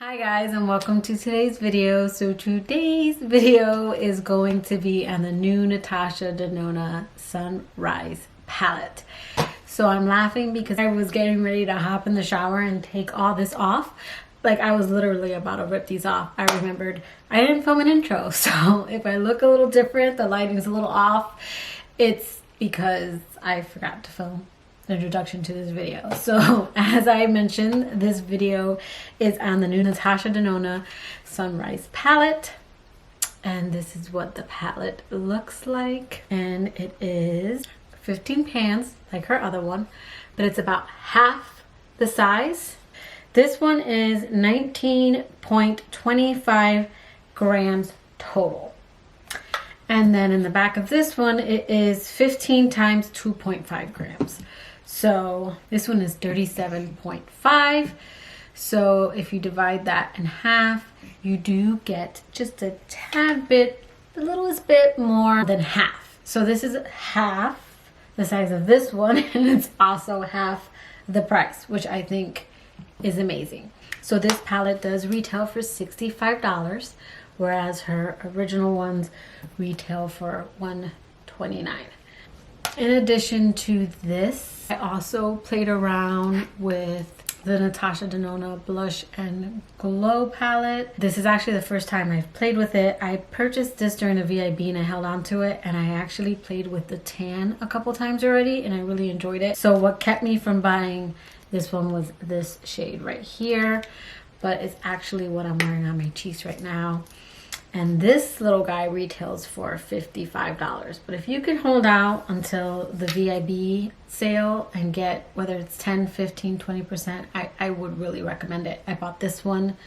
Hi guys, and welcome to today's video. So today's video is going to be on the new Natasha Denona Sunrise palette. So I'm laughing because I was getting ready to hop in the shower and take all this off. Like I was literally about to rip these off. I remembered I didn't film an intro, so if I look a little different, the lighting's a little off, it's because I forgot to film introduction to this video. So as I mentioned, this video is on the new Natasha Denona Sunrise palette, and this is what the palette looks like. And it is 15 pans like her other one, but it's about half the size. This one is 19.25 grams total. And then in the back of this one, it is 15 times 2.5 grams. So this one is 37.5. So if you divide that in half, you do get just a tad bit, the littlest bit more than half. So this is half the size of this one, and it's also half the price, which I think is amazing. So this palette does retail for $65, whereas her original ones retail for $129. In addition to this, I also played around with the Natasha Denona Blush and Glow palette. This is actually the first time I've played with it. I purchased this during the VIB and I held on to it, and I actually played with the tan a couple times already and I really enjoyed it. So what kept me from buying this one was this shade right here, but it's actually what I'm wearing on my cheeks right now. And this little guy retails for $55. But if you can hold out until the VIB sale and get, whether it's 10, 15, 20%, I would really recommend it. I bought this one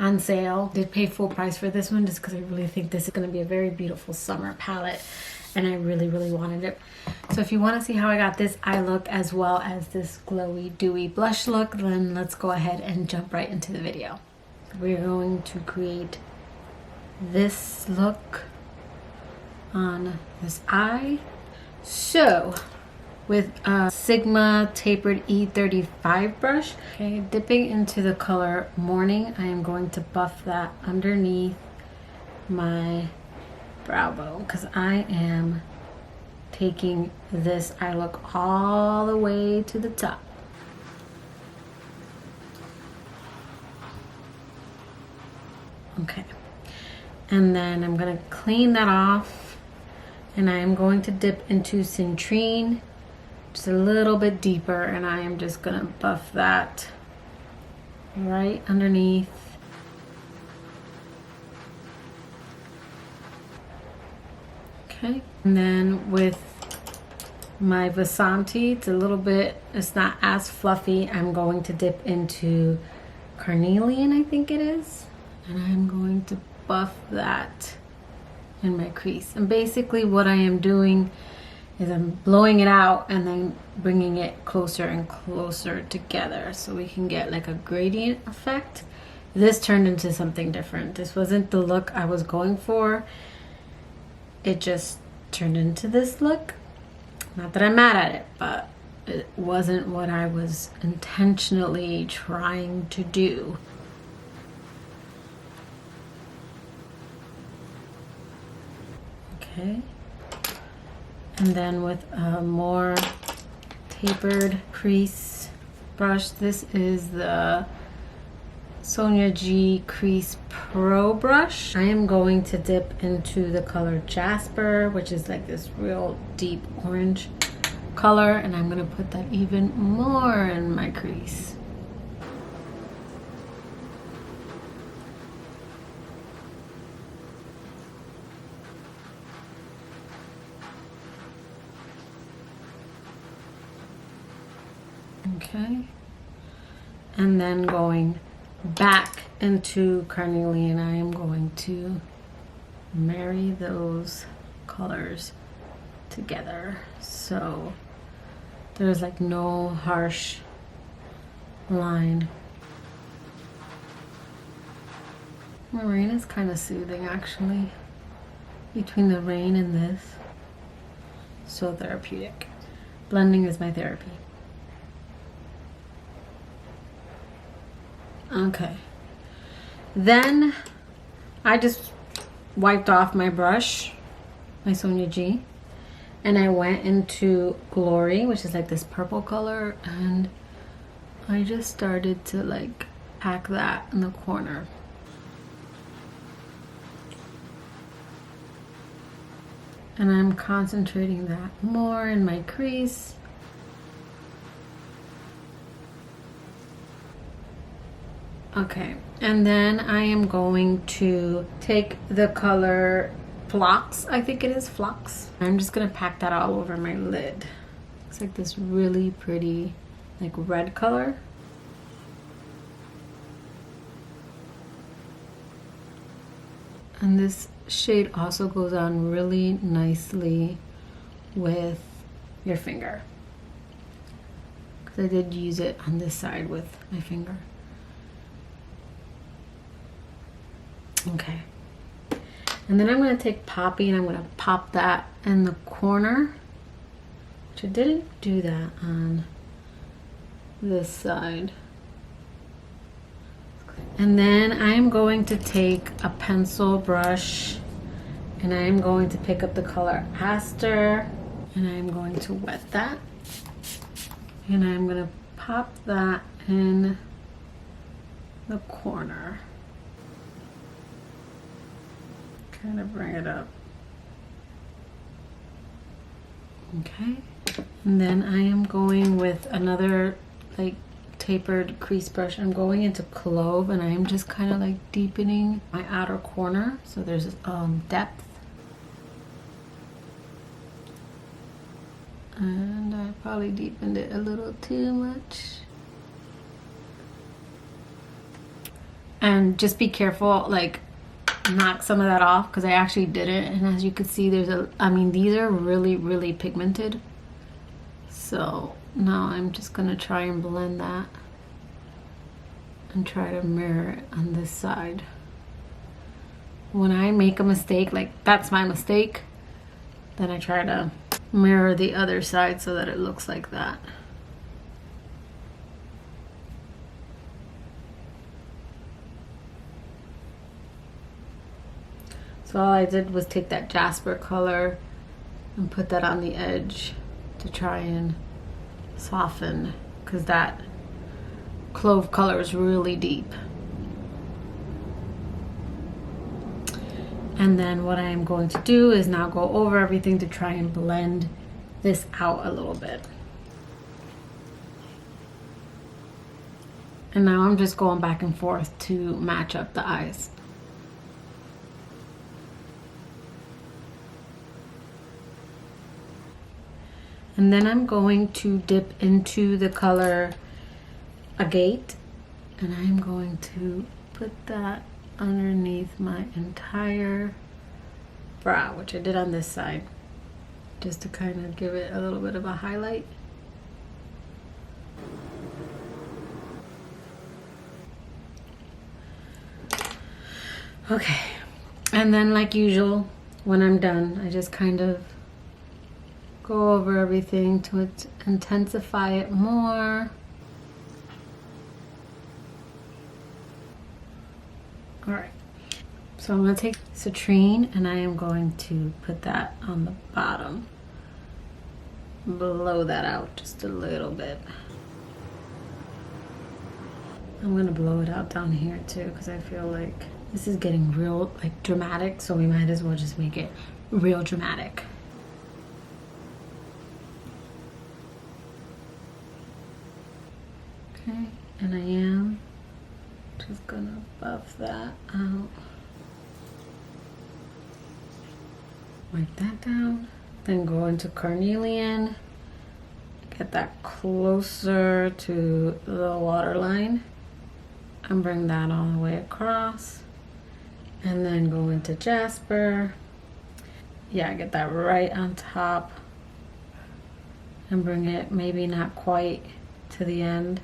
on sale. Did pay full price for this one just because I really think this is going to be a very beautiful summer palette. And I really, really wanted it. So if you want to see how I got this eye look as well as this glowy, dewy blush look, then let's go ahead and jump right into the video. We're going to create this look on this eye. So with a Sigma tapered E35 brush, okay, dipping into the color Morning, I am going to buff that underneath my brow bone because I am taking this eye look all the way to the top. Okay. And then I'm going to clean that off, and I am going to dip into Citrine just a little bit deeper, and I am just going to buff that right underneath. Okay, and then with my Vasanti, it's not as fluffy. I'm going to dip into Carnelian, I think it is, and I'm going to buff that in my crease. And basically what I am doing is I'm blowing it out and then bringing it closer and closer together so we can get like a gradient effect. This turned into something different. This wasn't the look I was going for. It just turned into this look. Not that I'm mad at it, but it wasn't what I was intentionally trying to do. Okay, and then with a more tapered crease brush, this is the Sonia G Crease Pro brush. I am going to dip into the color Jasper, which is like this real deep orange color, and I'm going to put that even more in my crease. Okay, and then going back into Carnelian, I am going to marry those colors together so there's like no harsh line. Rain is kind of soothing actually, between the rain and this. So therapeutic. Blending is my therapy. Okay, Then I just wiped off my brush, my Sonia G, and I went into Glory, which is like this purple color, and I just started to like pack that in the corner. And I'm concentrating that more in my crease. Okay, and then I am going to take the color Phlox, I think it is Phlox. I'm just gonna pack that all over my lid. It's like this really pretty, like red color. And this shade also goes on really nicely with your finger, because I did use it on this side with my finger. Okay, and then I'm going to take Poppy and I'm going to pop that in the corner, which I didn't do that on this side. And then I'm going to take a pencil brush and I'm going to pick up the color Aster and I'm going to wet that. And I'm going to pop that in the corner. Kind of bring it up. Okay. And then I am going with another like tapered crease brush. I'm going into Clove and I am just kind of like deepening my outer corner so there's depth. And I probably deepened it a little too much. And just be careful, like knock some of that off, because I actually did it, and as you can see there's these are really pigmented. So now I'm just gonna try and blend that and try to mirror it on this side. When I make a mistake, like that's my mistake, then I try to mirror the other side so that it looks like that. So all I did was take that Jasper color and put that on the edge to try and soften, because that Clove color is really deep. And then what I am going to do is now go over everything to try and blend this out a little bit. And now I'm just going back and forth to match up the eyes. And then I'm going to dip into the color Agate, and I'm going to put that underneath my entire brow, which I did on this side, just to kind of give it a little bit of a highlight. Okay, and then like usual, when I'm done, I just kind of go over everything to intensify it more. All right, so I'm going to take citrine and I am going to put that on the bottom. Blow that out just a little bit. I'm going to blow it out down here too, because I feel like this is getting real like dramatic, so we might as well just make it real dramatic. Okay, and I am just gonna buff that out. Wipe that down. Then go into Carnelian. Get that closer to the waterline. And bring that all the way across. And then go into Jasper. Yeah, get that right on top. And bring it maybe not quite to the end.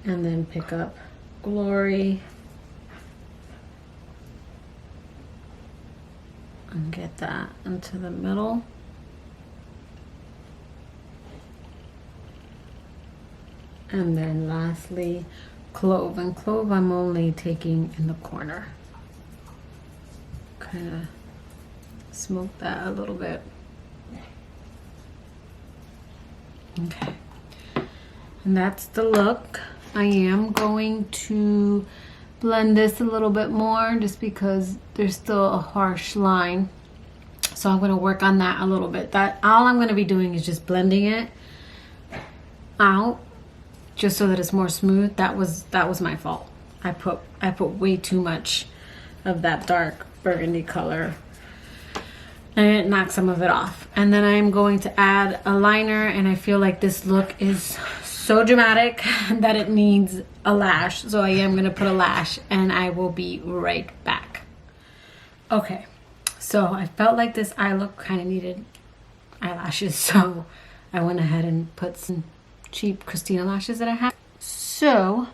And then pick up Glory and get that into the middle. And then lastly, clove. And clove I'm only taking in the corner. Kind of smoke that a little bit. Okay. And that's the look. I am going to blend this a little bit more just because there's still a harsh line. So I'm going to work on that a little bit. That all I'm going to be doing is just blending it out just so that it's more smooth. That was my fault. I put way too much of that dark burgundy color and it knocked some of it off. And then I'm going to add a liner, and I feel like this look is so dramatic that it needs a lash. So I am going to put a lash, and I will be right back. Okay, so I felt like this eye look kind of needed eyelashes, so I went ahead and put some cheap Christina lashes that I have. So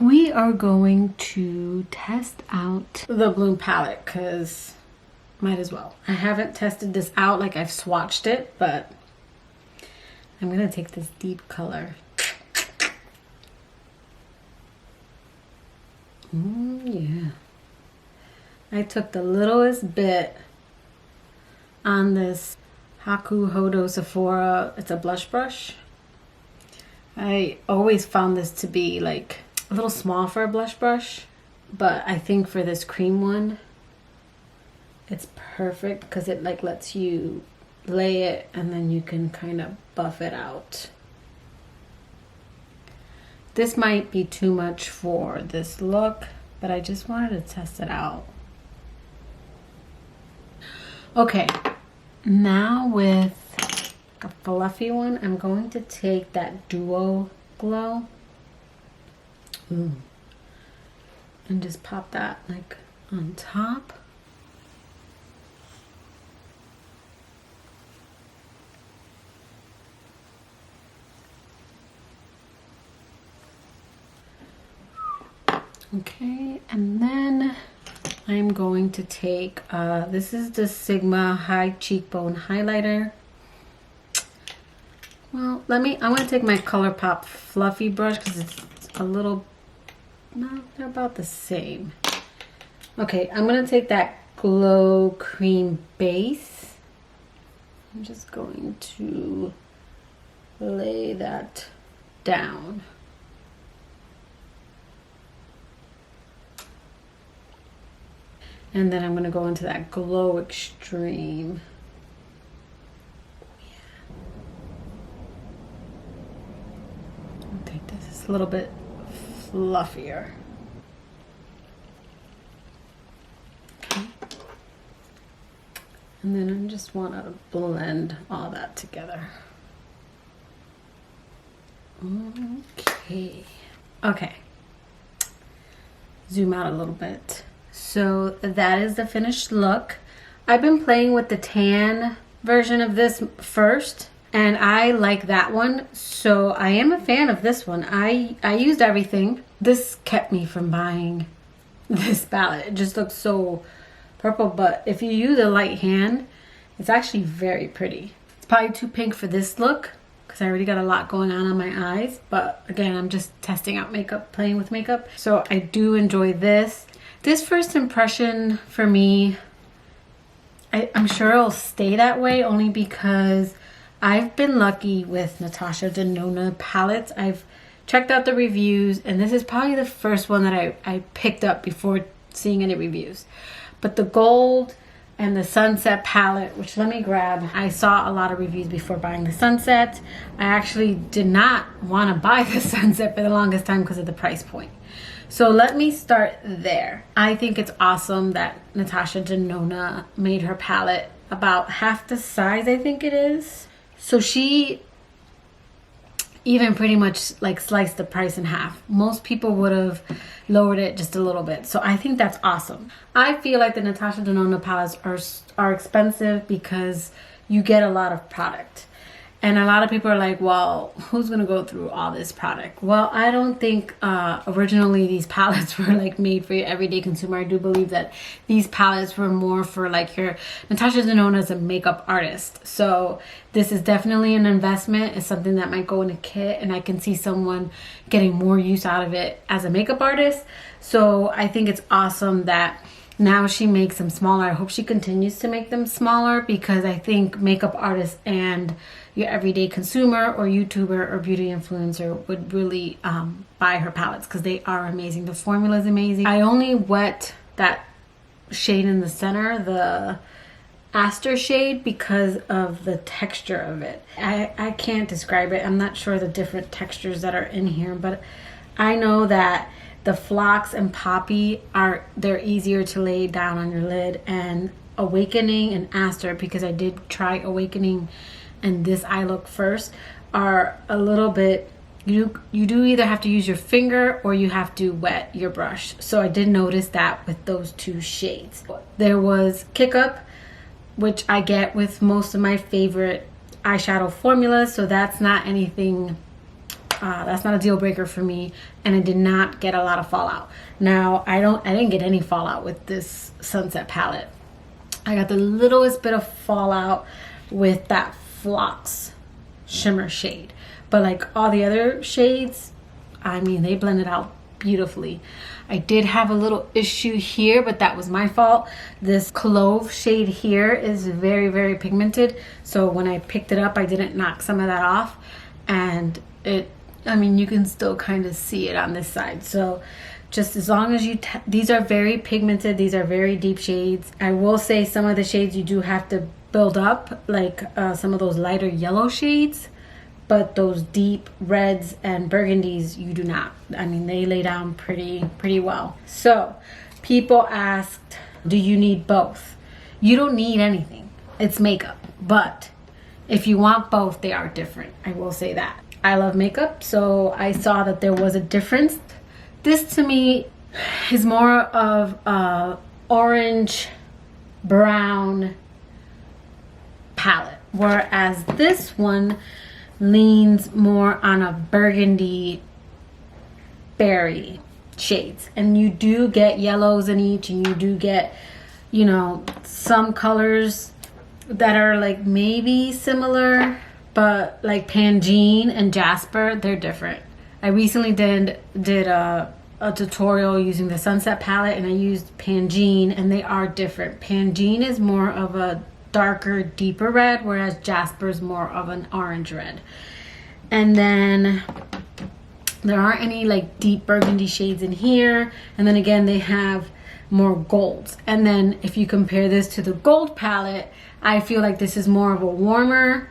we are going to test out the Bloom palette because might as well. I haven't tested this out, like I've swatched it, but I'm gonna take this deep color. Yeah. I took the littlest bit on this Haku Hodo Sephora. It's a blush brush. I always found this to be like a little small for a blush brush, but I think for this cream one, it's perfect because it like lets you lay it and then you can kind of buff it out. This might be too much for this look, but I just wanted to test it out. Okay, now with a fluffy one, I'm going to take that Duo Glow and just pop that like on top. Okay, and then I'm going to take, this is the Sigma High Cheekbone Highlighter. Well, I'm going to take my ColourPop Fluffy brush because it's a little, no, they're about the same. Okay, I'm going to take that Glow Cream Base. I'm just going to lay that down. And then I'm going to go into that Glow Extreme. I'll take this. It's a little bit fluffier. Okay. And then I just want to blend all that together. Okay. Okay. Zoom out a little bit. So that is the finished look. I've been playing with the tan version of this first, and I like that one. So I am a fan of this one. I used everything. This kept me from buying this palette. It just looks so purple, but if you use a light hand, it's actually very pretty. It's probably too pink for this look because I already got a lot going on my eyes. But again, I'm just testing out makeup, playing with makeup. So I do enjoy this. This first impression for me, I'm sure it'll stay that way only because I've been lucky with Natasha Denona palettes. I've checked out the reviews, and this is probably the first one that I picked up before seeing any reviews. But the gold and the sunset palette, which let me grab. I saw a lot of reviews before buying the sunset. I actually did not want to buy the sunset for the longest time because of the price point. So let me start there. I think it's awesome that Natasha Denona made her palette about half the size, I think it is. So she even pretty much like sliced the price in half. Most people would have lowered it just a little bit. So I think that's awesome. I feel like the Natasha Denona palettes are expensive because you get a lot of product. And a lot of people are like, well, who's gonna go through all this product? Well, I don't think originally these palettes were like made for your everyday consumer. I do believe that these palettes were more for like your Natasha Denona is a makeup artist, so this is definitely an investment. It's something that might go in a kit, and I can see someone getting more use out of it as a makeup artist. So I think it's awesome that now she makes them smaller. I hope she continues to make them smaller, because I think makeup artists and your everyday consumer or YouTuber or beauty influencer would really buy her palettes, because they are amazing. The formula is amazing. I only wet that shade in the center, the Aster shade, because of the texture of it. I can't describe it. I'm not sure the different textures that are in here, but I know that the Phlox and Poppy they're easier to lay down on your lid, and Awakening and Aster, because I did try Awakening and this eye look first, are a little bit, you do either have to use your finger or you have to wet your brush. So I did notice that with those two shades. There was Kick Up, which I get with most of my favorite eyeshadow formulas, so that's not anything, that's not a deal breaker for me, and I did not get a lot of fallout. Now I didn't get any fallout with this Sunset palette. I got the littlest bit of fallout with that Phlox shimmer shade, but like all the other shades, I mean, they blended out beautifully. I did have a little issue here, but that was my fault. This Clove shade here is very, very pigmented, so when I picked it up, I didn't knock some of that off, and I mean, you can still kind of see it on this side. So just as long as these are very pigmented, these are very deep shades. I will say some of the shades you do have to build up, like some of those lighter yellow shades, but those deep reds and burgundies you do not. I mean, they lay down pretty well. So people asked, do you need both? You don't need anything. It's makeup, but if you want both, they are different. I will say that. I love makeup, so I saw that there was a difference. This to me is more of a orange brown palette, whereas this one leans more on a burgundy berry shades, and you do get yellows in each, and you do get, you know, some colors that are like maybe similar, but like Pangene and Jasper, they're different. I recently did a tutorial using the Sunset palette, and I used Pangene, and they are different. Pangene is more of a darker, deeper red, whereas Jasper is more of an orange red. And then there aren't any like deep burgundy shades in here, and then again they have more golds. And then if you compare this to the gold palette, I feel like this is more of a warmer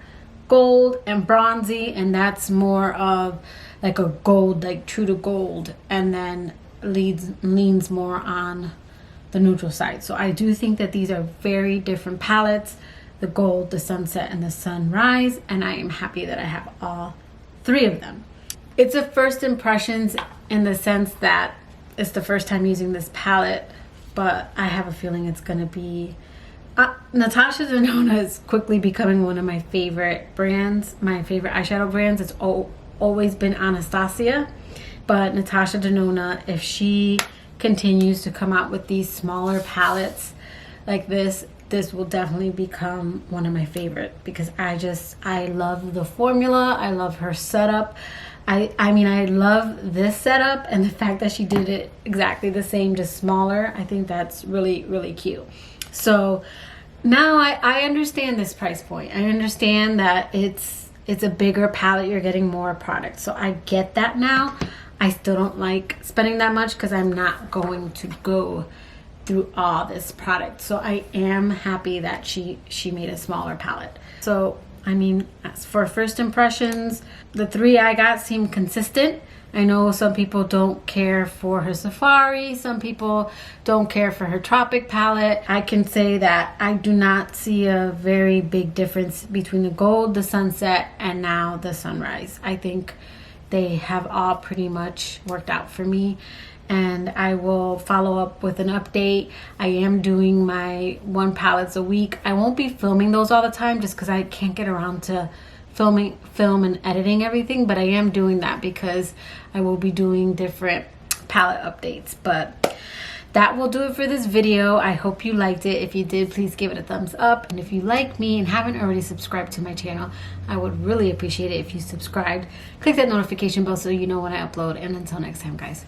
gold and bronzy, and that's more of like a gold, like true to gold, and then leans more on the neutral side. So I do think that these are very different palettes, the gold, the sunset, and the sunrise, and I am happy that I have all three of them. It's a first impressions in the sense that it's the first time using this palette, but I have a feeling it's gonna be Natasha Denona is quickly becoming one of my favorite brands, my favorite eyeshadow brands. It's always been Anastasia, but Natasha Denona, if she continues to come out with these smaller palettes like this will definitely become one of my favorite, because I love the formula. I love her setup. I mean, I love this setup, and the fact that she did it exactly the same, just smaller. I think that's really, really cute. So now I understand this price point. I understand that it's a bigger palette, you're getting more product. So I get that now. I still don't like spending that much because I'm not going to go through all this product. So I am happy that she made a smaller palette. So I mean, as for first impressions, the three I got seem consistent. I know some people don't care for her Safari, some people don't care for her Tropic palette. I can say that I do not see a very big difference between the gold, the sunset, and now the sunrise. I think they have all pretty much worked out for me, and I will follow up with an update. I am doing my 1 palettes a week. I won't be filming those all the time just because I can't get around to film and editing everything, but I am doing that because I will be doing different palette updates. But that will do it for this video. I hope you liked it. If you did, please give it a thumbs up. And if you like me and haven't already subscribed to my channel, I would really appreciate it if you subscribed. Click that notification bell so you know when I upload. And until next time, guys.